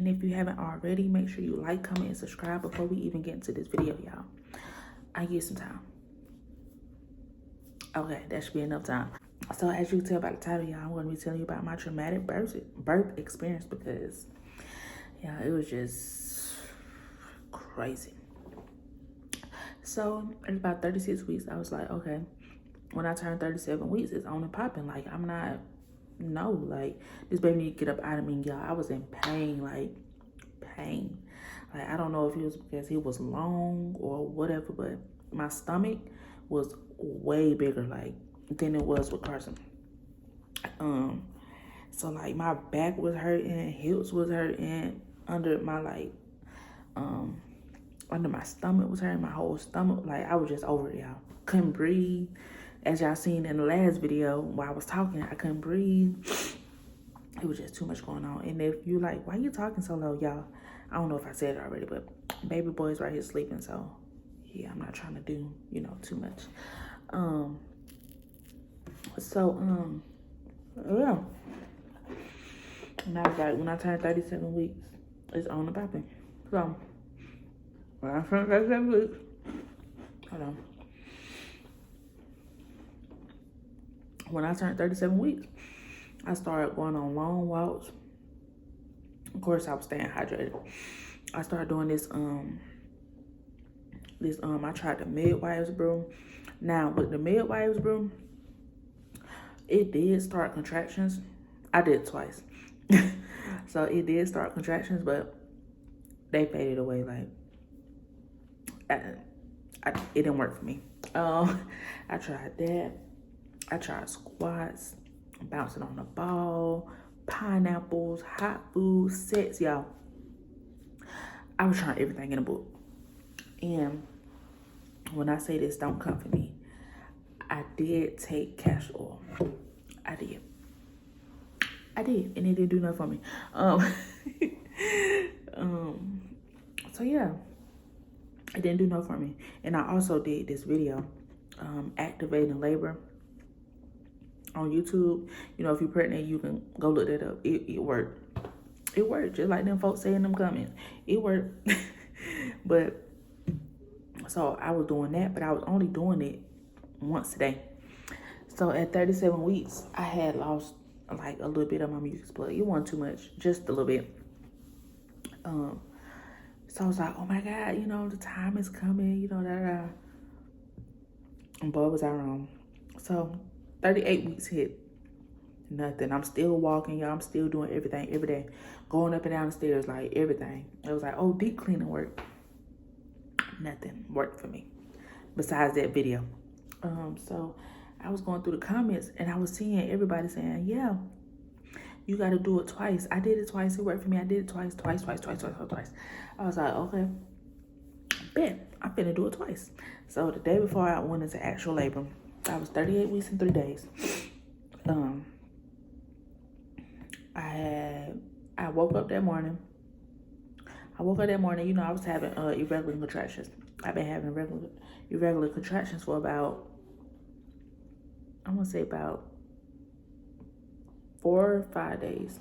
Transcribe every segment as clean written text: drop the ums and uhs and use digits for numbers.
if you haven't already, make sure you like, comment, and subscribe before we even get into this video, y'all. I get some time. Okay, that should be enough time. So as you can tell by the title, y'all, I'm going to be telling you about my traumatic birth experience because, yeah, it was just crazy. So at about 36 weeks, I was like, okay, when I turned 37 weeks, it's on and popping. Like, I'm not, no, like, this baby need to get up out of me, y'all. I was in pain, like, pain. Like, I don't know if it was because he was long or whatever, but my stomach was way bigger, like, than it was with Carson. So, like, my back was hurting, hips was hurting, under my, like, under my stomach was hurting, my whole stomach. Like, I was just over it, y'all. Couldn't breathe. As y'all seen in the last video while I was talking, I couldn't breathe. It was just too much going on. And if you like, why you talking so low, y'all? I don't know if I said it already, but baby boy's right here sleeping. So, yeah, I'm not trying to do, you know, too much. Yeah. And I was like, when I turned 37 weeks, it's on and popping. So, when I turned 37 weeks, hold on. When I turned 37 weeks, I started going on long walks. Of course, I was staying hydrated. I started doing this, I tried the midwives brew. Now, with the midwives brew, it did start contractions. I did it twice. So it did start contractions, but they faded away. Like, it didn't work for me. I tried that. I tried squats, bouncing on the ball, pineapples, hot food, sex, y'all. I was trying everything in the book. And when I say this, don't come for me. I did take castor oil. I did. And it didn't do nothing for me. So yeah, it didn't do nothing for me. And I also did this video, activating labor on YouTube. You know, if you're pregnant, you can go look that up. It worked. It worked, just like them folks say in them comments. It worked. But so I was doing that, but I was only doing it once a day. So at 37 weeks, I had lost like a little bit of my mucus plug. It wasn't too much, just a little bit. So I was like, oh my God, you know, the time is coming, you know, And boy, was I wrong. So 38 weeks hit. Nothing. I'm still walking, y'all. I'm still doing everything every day. Going up and down the stairs, like everything. It was like, oh, deep cleaning work. Nothing worked for me besides that video. So I was going through the comments and I was seeing everybody saying, yeah, you got to do it twice. I did it twice. It worked for me. I did it twice. I was like, okay, bet. I'm finna do it twice. So the day before I went into actual labor, I was 38 weeks and 3 days. I woke up that morning. You know, I was having irregular contractions. I've been having irregular contractions for about, I want to say about 4 or 5 days.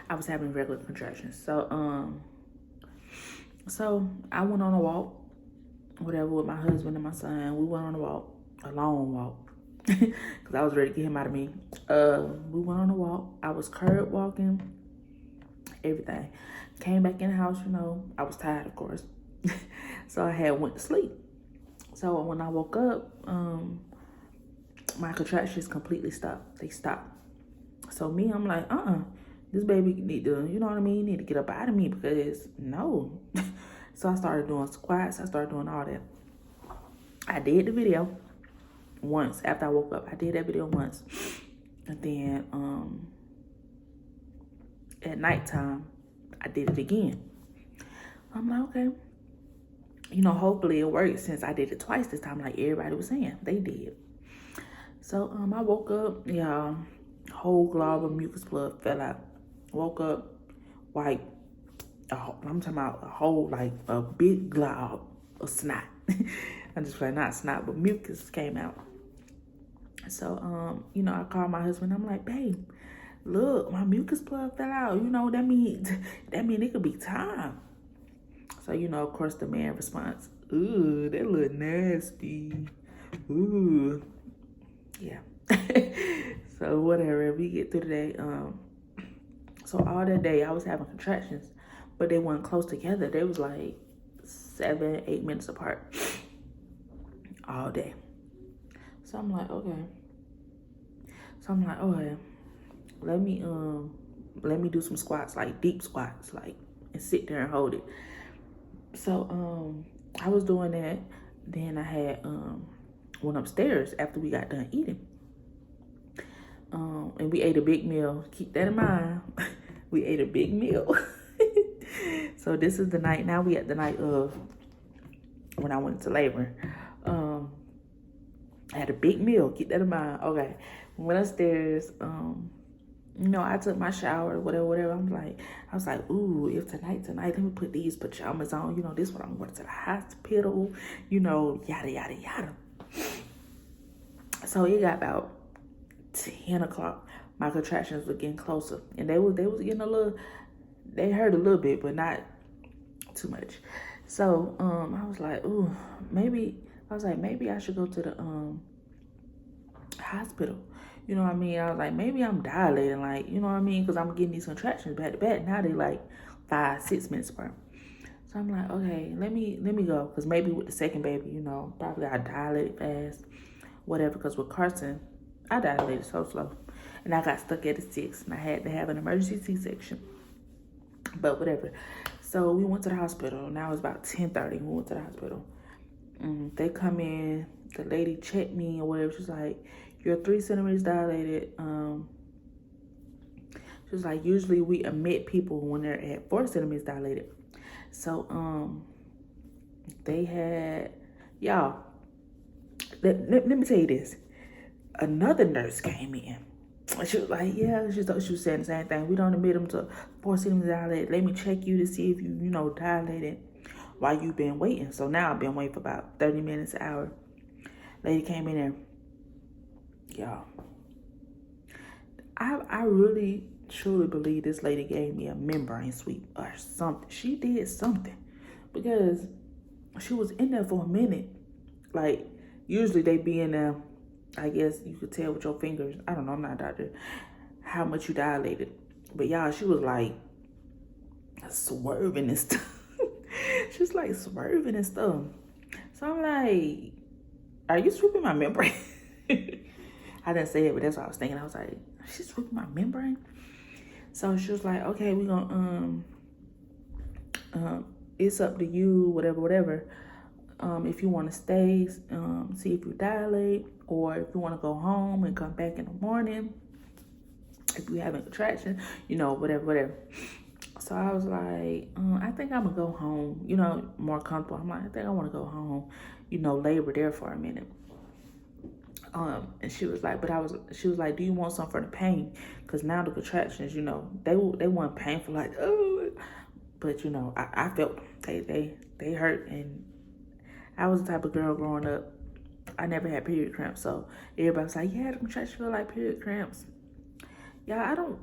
I was having regular contractions. So I went on a walk, whatever, with my husband and my son. We went on a walk, a long walk, because I was ready to get him out of me. We went on a walk. I was curb walking, everything. Came back in the house, you know. I was tired, of course. So I had went to sleep. So when I woke up, my contractions completely stopped. They stopped. So me, I'm like, this baby need to, you know what I mean? Need to get up out of me because no. So I started doing squats. I started doing all that. I did the video once after I woke up. I did that video once. And then at nighttime, I did it again. I'm like, okay. You know, hopefully it worked since I did it twice this time, like everybody was saying. They did. So I woke up, y'all. Whole glob of mucus plug fell out. Woke up, white. I'm talking about a whole, like, a big glob of snot. I just like, not snot, but mucus came out. So, you know, I called my husband. I'm like, babe, look, my mucus plug fell out. You know, that mean it could be time. So, you know, of course, the man responds, ooh, that look nasty. Ooh. Yeah. So, whatever. We get through the day. So, all that day, I was having contractions, but they weren't close together. They was like 7-8 minutes apart all day. So, I'm like, okay. Let me do some squats, like deep squats, like, and sit there and hold it. So I was doing that. Then I had went upstairs after we got done eating. And we ate a big meal. Keep that in mind. We ate a big meal. So this is the night. Now we at the night of when I went into labor. I had a big meal. Keep that in mind. Okay. Went upstairs. You know, I took my shower, whatever. I was like, ooh, if tonight, let me put these pajamas on. You know, this one I'm going to the hospital. You know, yada, yada, yada. So it got about 10 o'clock. My contractions were getting closer. And they was getting a little, they hurt a little bit, but not too much. So I was like, ooh, maybe I should go to the hospital. You know what I mean? I was like, maybe I'm dilating, like, you know what I mean? Because I'm getting these contractions back to back. Now they like 5-6 minutes apart. So I'm like, okay, let me go. Because maybe with the second baby, you know, probably I dilated fast, whatever. Because with Carson, I dilated so slow. And I got stuck at a 6. And I had to have an emergency C-section. But whatever. So we went to the hospital. Now it's about 10:30. We went to the hospital. They come in. The lady checked me or whatever. She's like, you're 3 centimeters dilated. She was like, usually we admit people when they're at 4 centimeters dilated. So they had, y'all, let me tell you this. Another nurse came in. She was like, yeah, she was saying the same thing. We don't admit them to 4 centimeters dilated. Let me check you to see if you dilated while you've been waiting. So now I've been waiting for about 30 minutes, an hour. Lady came in there. Y'all, I really truly believe this lady gave me a membrane sweep or something. She did something because she was in there for a minute. Like, usually they be in there, I guess you could tell with your fingers. I don't know, I'm not a doctor, how much you dilated. But y'all, she was like swerving and stuff. She was like swerving and stuff. So I'm like, are you sweeping my membrane? I didn't say it, but that's what I was thinking. I was like, she's sweeping my membrane? So she was like, okay, we're going to, it's up to you, whatever. If you want to stay, see if you dilate, or if you want to go home and come back in the morning, if you having contractions, whatever. So I was like, I think I'm going to go home, more comfortable. I'm like, I think I want to go home, labor there for a minute. And she was like, do you want something for the pain? Because now the contractions, they weren't painful, like, oh, but I felt they hurt. And I was the type of girl growing up, I never had period cramps. So everybody was like, yeah, the contractions feel like period cramps. Yeah, I don't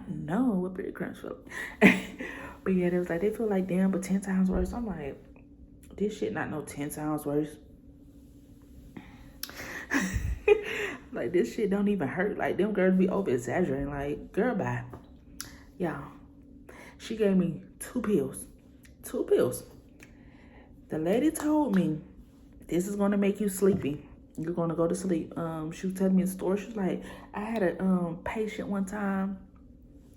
know what period cramps feel like. But yeah, they was like, they feel like damn, but 10 times worse. I'm like, this shit not no 10 times worse. Like, this shit don't even hurt. Like, them girls be over exaggerating. Like, girl, bye. Y'all, she gave me 2 pills. 2 pills. The lady told me, this is gonna make you sleepy. You're gonna go to sleep. She was telling me a story. She was like, I had a patient one time.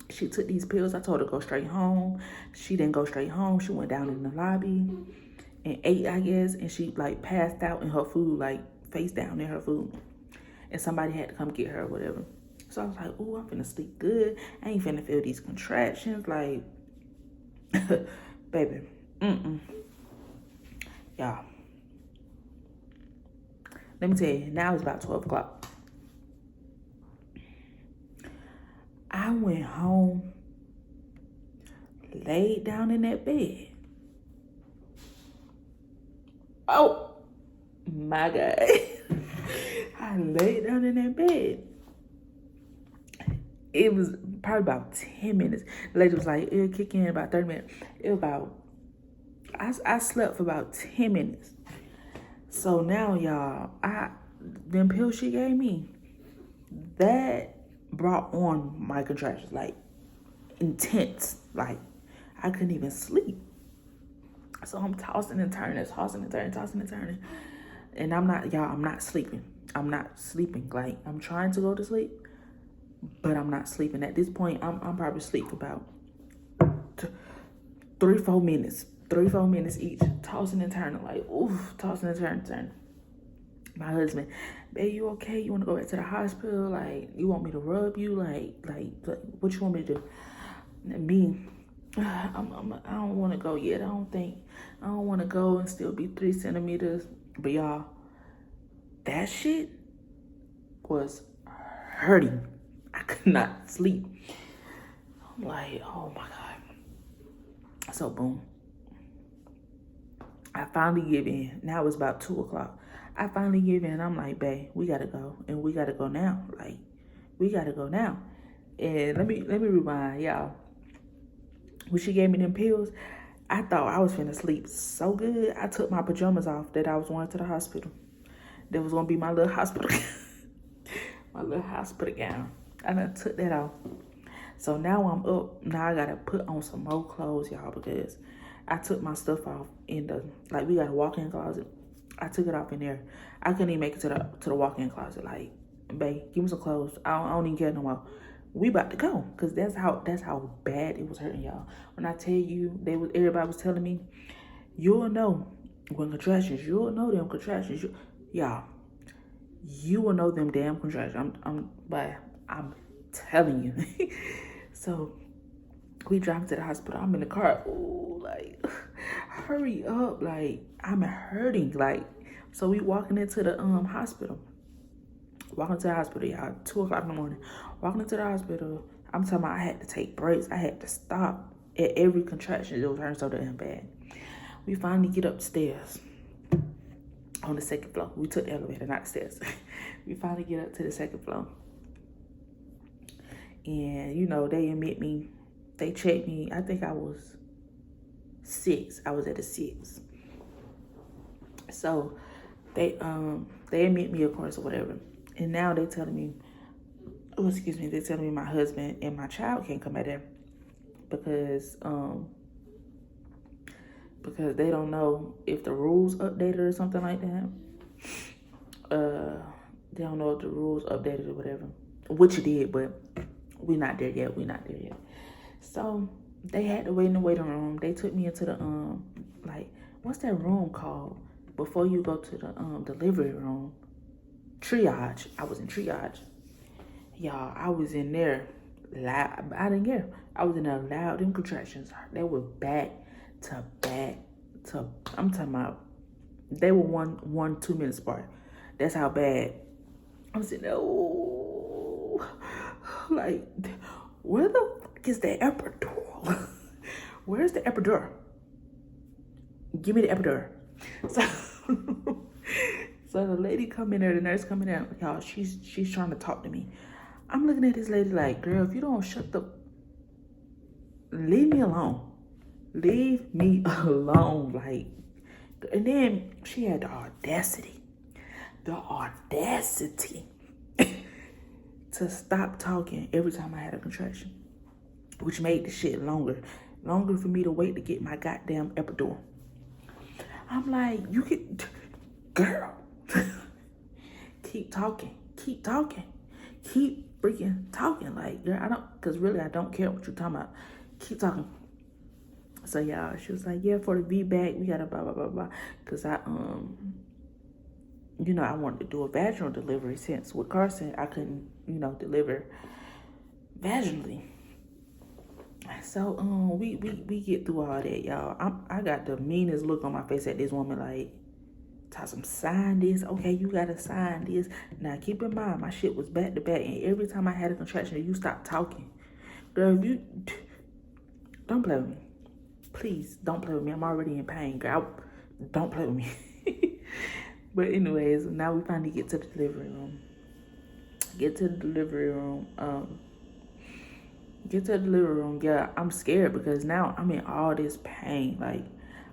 She took these pills. I told her to go straight home. She didn't go straight home. She went down in the lobby and ate, I guess. And she like passed out in her food, like face down in her food. And somebody had to come get her or whatever. So I was like, ooh, I'm finna sleep good. I ain't finna feel these contractions. Like, baby, y'all. Let me tell you, now it's about 12 o'clock. I went home, laid down in that bed. Oh, my God. I laid down in that bed. It was probably about 10 minutes. The lady was like, it'll kick in about 30 minutes. It was about, I slept for about 10 minutes. So now, y'all, them pills she gave me, that brought on my contractions, like, intense. Like, I couldn't even sleep. So I'm tossing and turning. And I'm not sleeping. I'm not sleeping. Like, I'm trying to go to sleep, but I'm not sleeping. At this point, I'm probably asleep for about 3-4 minutes. 3-4 minutes each. Tossing and turning. Like, oof, tossing and turning. My husband, babe, you okay? You want to go back to the hospital? Like, you want me to rub you? Like what you want me to do? And me, I don't want to go yet. I don't want to go and still be 3 centimeters. But y'all, that shit was hurting. I could not sleep. I'm like, oh my God. So boom. I finally give in. Now it's about 2 o'clock. I finally give in. I'm like, babe, we gotta go. And we gotta go now. Like, we gotta go now. And let me rewind, y'all. When she gave me them pills, I thought I was finna sleep so good. I took my pajamas off that I was going to the hospital. That was gonna be my little hospital my little hospital gown. And I took that off. So now I'm up. Now I gotta put on some more clothes, y'all, because I took my stuff off in the, like, we got a walk-in closet. I took it off in there. I couldn't even make it to the walk-in closet. Like, babe, give me some clothes. I don't even care no more. We about to go, because that's how bad it was hurting, y'all. When I tell you, everybody was telling me, you'll know when contractions, you'll know them contractions. Y'all, you will know them damn contractions. I'm telling you. So we drive to the hospital. I'm in the car. Ooh, like, hurry up. Like, I'm hurting. Like, so we walking into the hospital. Walking to the hospital, y'all. 2 o'clock in the morning. Walking into the hospital. I'm talking about I had to take breaks. I had to stop at every contraction. It was hurting so damn bad. We finally get upstairs on the 2nd floor. We took the elevator, not the stairs. We finally get up to the 2nd floor. And, you know, they admit me. They checked me. I think I was 6. I was at a 6. So they admit me, of course, or whatever. And now they telling me, they telling me my husband and my child can't come out there because they don't know if the rules updated or something like that. They don't know if the rules updated or whatever, which it did, but we're not there yet. So they had to wait in the waiting room. They took me into the like, what's that room called before you go to the delivery room? Triage. I was in triage. Y'all, I was in there loud. I didn't care. I was in there loud. Them contractions, they were back to back to, I'm talking about, they were 1-2 minutes apart. That's how bad. I was sitting there, ooh, like, where the fuck is the epidural? Where's the epidural? Give me the epidural. So the lady come in there, the nurse coming in, y'all, she's trying to talk to me. I'm looking at this lady like, girl, if you don't shut the, leave me alone. Leave me alone. Like, and then she had the audacity to stop talking every time I had a contraction, which made the shit longer for me to wait to get my goddamn epidural. I'm like, you could, girl, keep talking, keep freaking talking. Like, girl, because really I don't care what you're talking about. Keep talking. So y'all, she was like, yeah, for the VBAC, we gotta blah, blah, blah, blah. Because I wanted to do a vaginal delivery since with Carson, I couldn't, deliver vaginally. So we get through all that, y'all. I got the meanest look on my face at this woman, like, Tassim, sign this. Okay, you gotta sign this. Now keep in mind, my shit was back to back, and every time I had a contraction, you stopped talking. Girl, you don't play with me. Please don't play with me. I'm already in pain, girl. Don't play with me. But anyways, now we finally get to the delivery room. Get to the delivery room. Yeah, I'm scared because now I'm in all this pain. Like,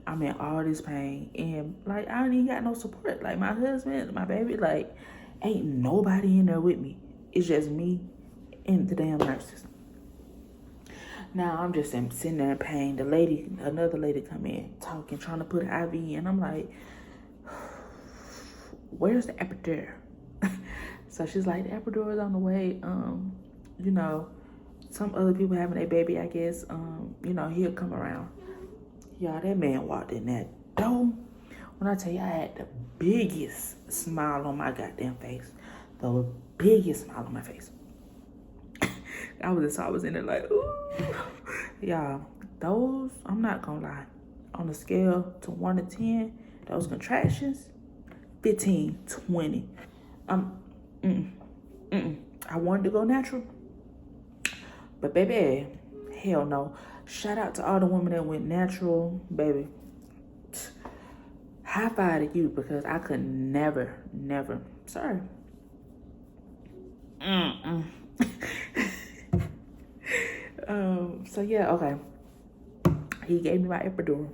I'm in all this pain. And, like, I don't even got no support. Like, my husband, my baby, like, ain't nobody in there with me. It's just me and the damn nurses. Now, I'm just sitting there in pain. Another lady come in, talking, trying to put an IV in. I'm like, where's the epidural? So she's like, the epidural is on the way. You know, some other people having a baby, I guess, you know, he'll come around. Y'all, that man walked in that door. When I tell you, I had the biggest smile on my goddamn face. The biggest smile on my face. I was in there like, ooh. Y'all, those, I'm not gonna lie. On a scale to 1 to 10, those contractions, 15, 20. I wanted to go natural. But baby, hell no. Shout out to all the women that went natural, baby. High five to you because I could never. Sorry. So yeah, okay. He gave me my epidural.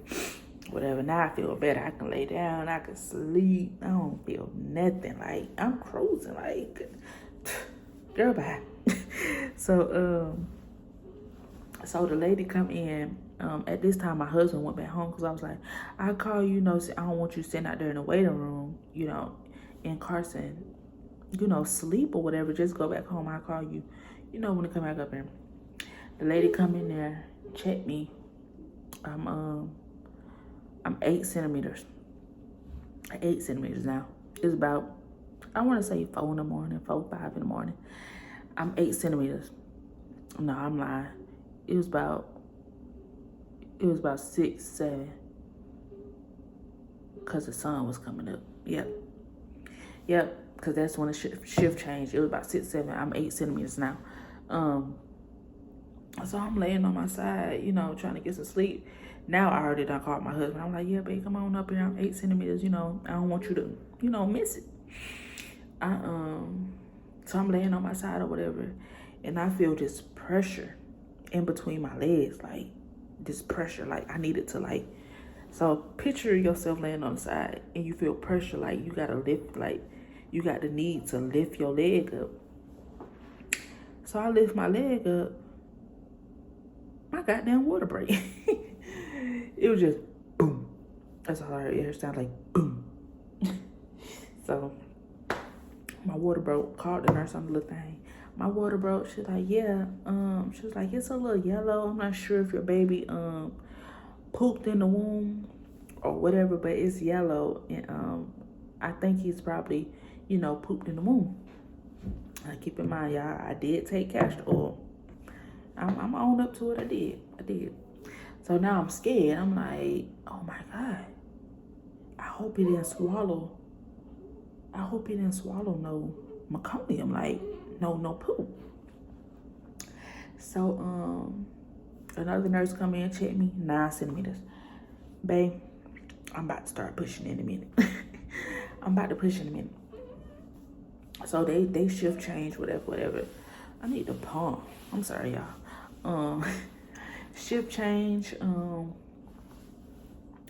Whatever. Now I feel better. I can lay down. I can sleep. I don't feel nothing. Like I'm cruising. Like, girl, bye. So the lady come in. At this time, my husband went back home because I was like, I call you, you know, I don't want you sitting out there in the waiting room, you know, in Carson, you know, sleep or whatever. Just go back home. I'll call you, you know, when I come back up here. The lady come in there, check me. I'm 8 centimeters. 8 centimeters now. It's about, I want to say 4 in the morning, 4, 5 in the morning. I'm 8 centimeters. No, I'm lying. It was about 6, 7. Because the sun was coming up. Yep. Because that's when the shift changed. It was about 6, 7. I'm 8 centimeters now. So I'm laying on my side, you know, trying to get some sleep. Now I already done called my husband. I'm like, yeah, babe, come on up here. I'm 8 centimeters, you know. I don't want you to, you know, miss it. So I'm laying on my side or whatever. And I feel this pressure in between my legs. Like, this pressure. Like, I needed to, like. So picture yourself laying on the side. And you feel pressure. Like, you got to lift. Like, you got the need to lift your leg up. So I lift my leg up. My goddamn water break. It was just boom. That's all I heard. It sounded like boom. So my water broke. Called the nurse on the little thing. My water broke. She's like, yeah. She was like, it's a little yellow. I'm not sure if your baby pooped in the womb or whatever, but it's yellow. And I think he's probably, you know, pooped in the womb. Keep in mind, y'all, I did take castor oil. I'm on up to it. I did. So now I'm scared. I'm like, oh my God. I hope he didn't swallow no meconium, like no poop. So another nurse come in, check me, 9 centimeters. Babe, I'm about to start pushing in a minute. I'm about to push in a minute. So they shift change, whatever. I need to pump. I'm sorry, y'all. Shift change,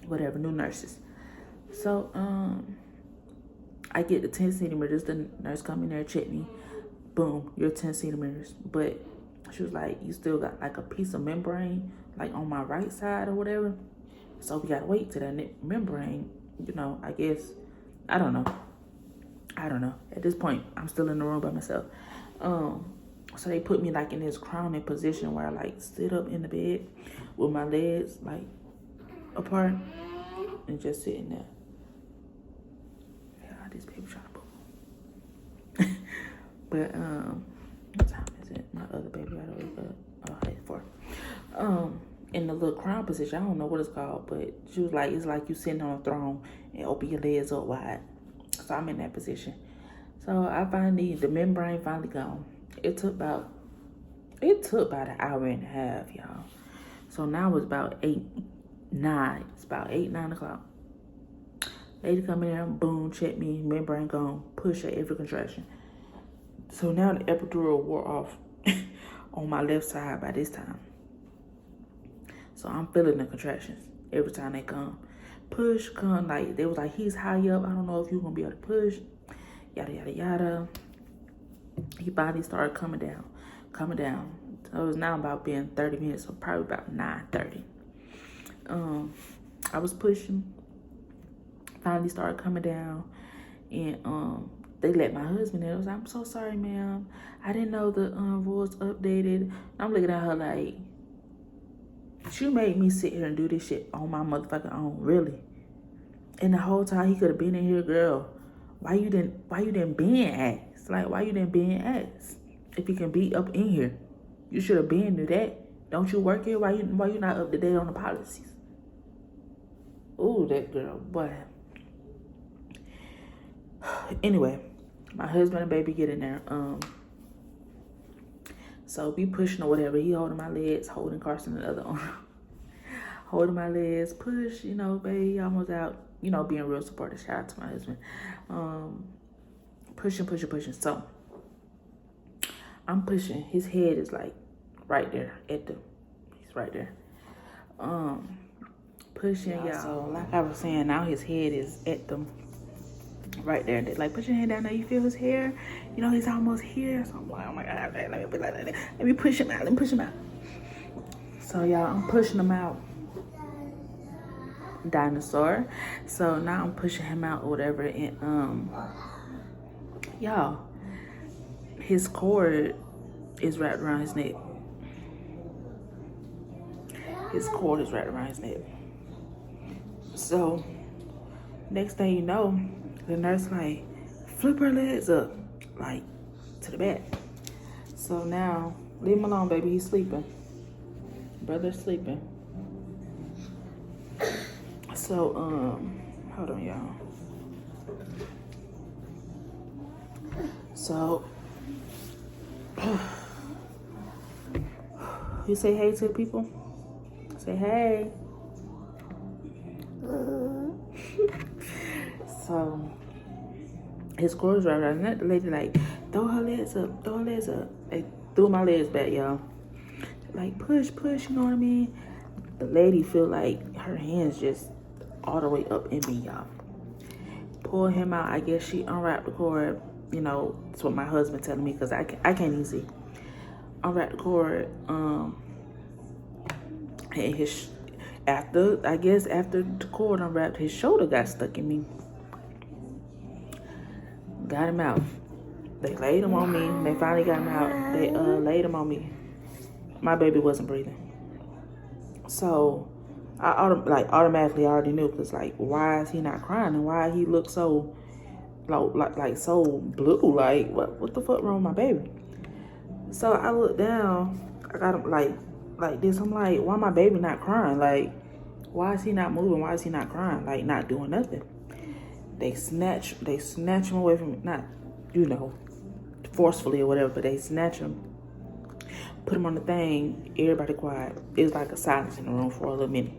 whatever, new nurses. So I get the 10 centimeters. The nurse come in there, check me. Boom, you're 10 centimeters. But she was like, you still got like a piece of membrane, like on my right side or whatever. So we gotta wait till that membrane, you know, I guess, I don't know. At this point, I'm still in the room by myself. So they put me like in this crowning position where I like sit up in the bed with my legs like apart and just sitting there. Yeah, this baby trying to poop. But what time is it? My other baby got to wake up. 4. In the little crown position, I don't know what it's called, but she was like, it's like you sitting on a throne and open your legs up wide. So I'm in that position. So the membrane finally gone. It took about an hour and a half, y'all. So now it's about 8, 9. It's about 8, 9 o'clock. Lady come in there, boom, check me, membrane gone, push at every contraction. So now the epidural wore off. on my left side by this time. So I'm feeling the contractions every time they come. Push, come, like, they was like, he's high up. I don't know if you're going to be able to push. Yada, yada, yada. He finally started coming down. So it was now about being 30 minutes, so probably about 9:30. I was pushing. Finally started coming down. And they let my husband in. I was like, I'm so sorry, ma'am. I didn't know the rules updated. I'm looking at her like, you made me sit here and do this shit on my motherfucking own, really? And the whole time he could have been in here, girl. Why you didn't been asked? Like, why you didn't been asked? If you can be up in here, you should have been do that. Don't you work here? Why you not up to date on the policies? Ooh, that girl, boy. Anyway, my husband and baby get in there. So we pushing or whatever. He holding my legs, holding Carson the other arm. Holding my legs, push, you know, baby, almost out. You know, being real supportive. Shout out to my husband. Pushing. So I'm pushing. His head is like right there he's right there. Pushing, y'all. So like I was saying, now his head is at the right there. Like, put your hand down there. You feel his hair? You know, he's almost here. So I'm like, oh my God, let me push him out. So y'all, I'm pushing him out. Dinosaur. So now I'm pushing him out or whatever. And y'all, his cord is wrapped around his neck. So next thing you know, the nurse like, flip her legs up, like, to the back. So now, leave him alone, baby. He's sleeping. Brother's sleeping. So, hold on, y'all. So, you say hey to the people? Say hey. So, his cord is right around that. The lady like, throw her legs up. They threw my legs back, y'all. Like, push, you know what I mean? The lady feel like her hands just all the way up in me, y'all. Pull him out. I guess she unwrapped the cord. You know, that's what my husband telling me, because I can't even see. Unwrapped the cord. And after the cord unwrapped, his shoulder got stuck in me. Got him out. They laid him on me. They finally got him out. They laid him on me. My baby wasn't breathing. So I automatically already knew, because like, why is he not crying, and why he look so like so blue? Like, what the fuck wrong with my baby? So I looked down. I got him like this. I'm like, why my baby not crying? Like, why is he not moving? Why is he not crying? Like, not doing nothing. They snatch him away from me. Not, you know, forcefully or whatever, but they snatch him, put him on the thing. Everybody quiet. It was like a silence in the room for a little minute.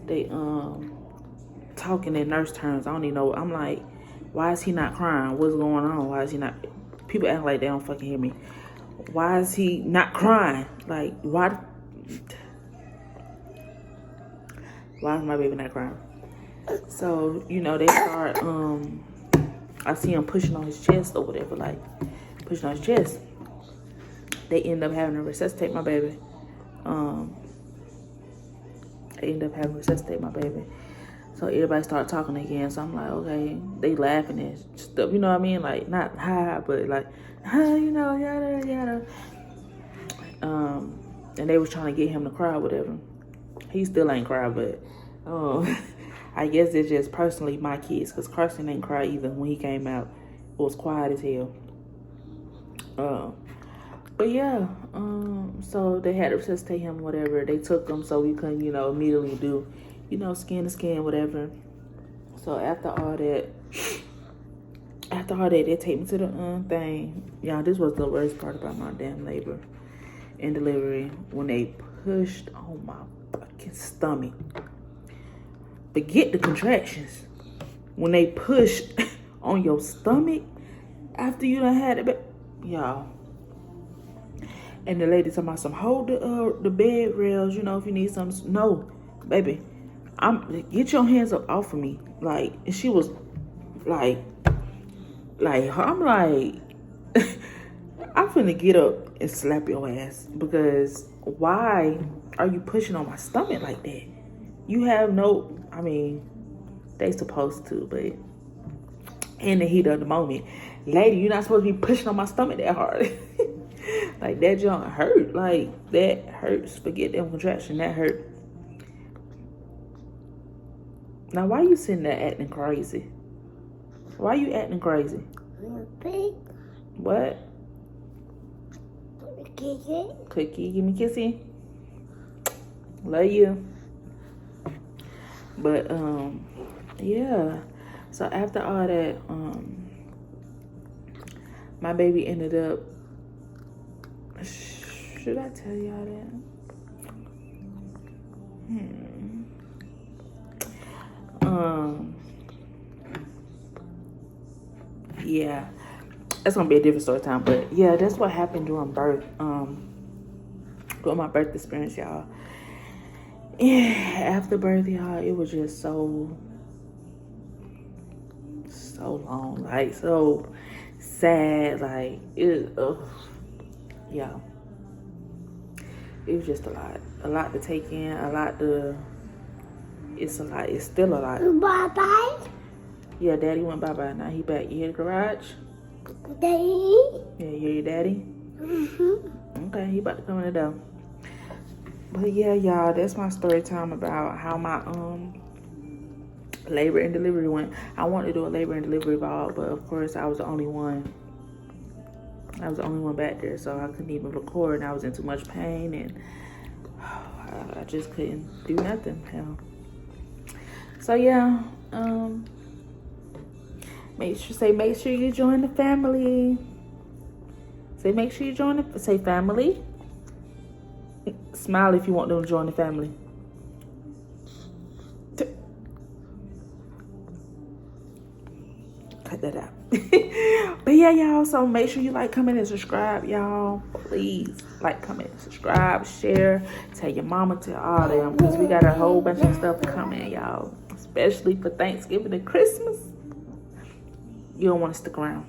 They talking in nurse terms. I don't even know. I'm like, why is he not crying? What's going on? Why is he not? People act like they don't fucking hear me. Why is he not crying? Like, why is my baby not crying? So, you know, they start, I see him pushing on his chest or whatever, like, pushing on his chest. They end up having to resuscitate my baby. So everybody started talking again. So I'm like, okay, they laughing and stuff, you know what I mean? Like, not hi, but like, hi, you know, yada, yada. And they was trying to get him to cry, whatever. He still ain't cry, but, I guess it's just personally my kids, because Carson ain't cry either when he came out. It was quiet as hell. But yeah, so they had to resuscitate him, whatever. They took him so we couldn't, you know, immediately do, you know, skin to skin, whatever. So after all that, they take me to the thing. Y'all, this was the worst part about my damn labor and delivery, when they pushed on my fucking stomach. Forget the contractions. When they push on your stomach after you done had it, y'all, And the lady talking about some, hold the bed rails, you know, if you need some. No, baby, get your hands up off of me. Like, and she was like I'm like, I'm finna get up and slap your ass, because why are you pushing on my stomach like that? You have no, I mean, they supposed to, but in the heat of the moment, lady, you're not supposed to be pushing on my stomach that hard. Like, that junk hurt. Like, that hurts. Forget them contraction. That hurt. Now, why you sitting there acting crazy? Why you acting crazy? What? Cookie, give me a kissy. Love you. But yeah. So after all that, my baby ended up. Should I tell y'all that? Yeah, that's gonna be a different story time. But yeah, that's what happened during birth. During my birth experience, y'all. Yeah, after birth, y'all, it was just so long, like so sad, like it. Yeah, it was just a lot to take in, a lot to. It's a lot. It's still a lot. Bye bye. Yeah, daddy went bye bye. Now he back. You hear the garage? Daddy. Yeah, you hear your daddy? Okay, he about to come in the door. But yeah, y'all, that's my story time about how my labor and delivery went. I wanted to do a labor and delivery vlog, but of course I was the only one. I was the only one back there, so I couldn't even record, and I was in too much pain, and I just couldn't do nothing. Hell. So yeah, make sure you join the family. Make sure you join the, say family. Smile if you want them to join the family. Cut that out. But yeah, y'all, so make sure you like, comment, and subscribe, y'all. Please like, comment, and subscribe, share, tell your mama, tell all them, because we got a whole bunch of stuff coming, y'all, especially for Thanksgiving and Christmas. You don't want to stick around.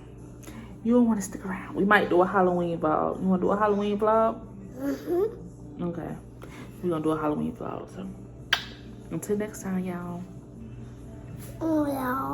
You don't want to stick around. We might do a Halloween vlog. You want to do a Halloween vlog? Okay, we're gonna do a Halloween vlog. So until next time, y'all. Oh, yeah.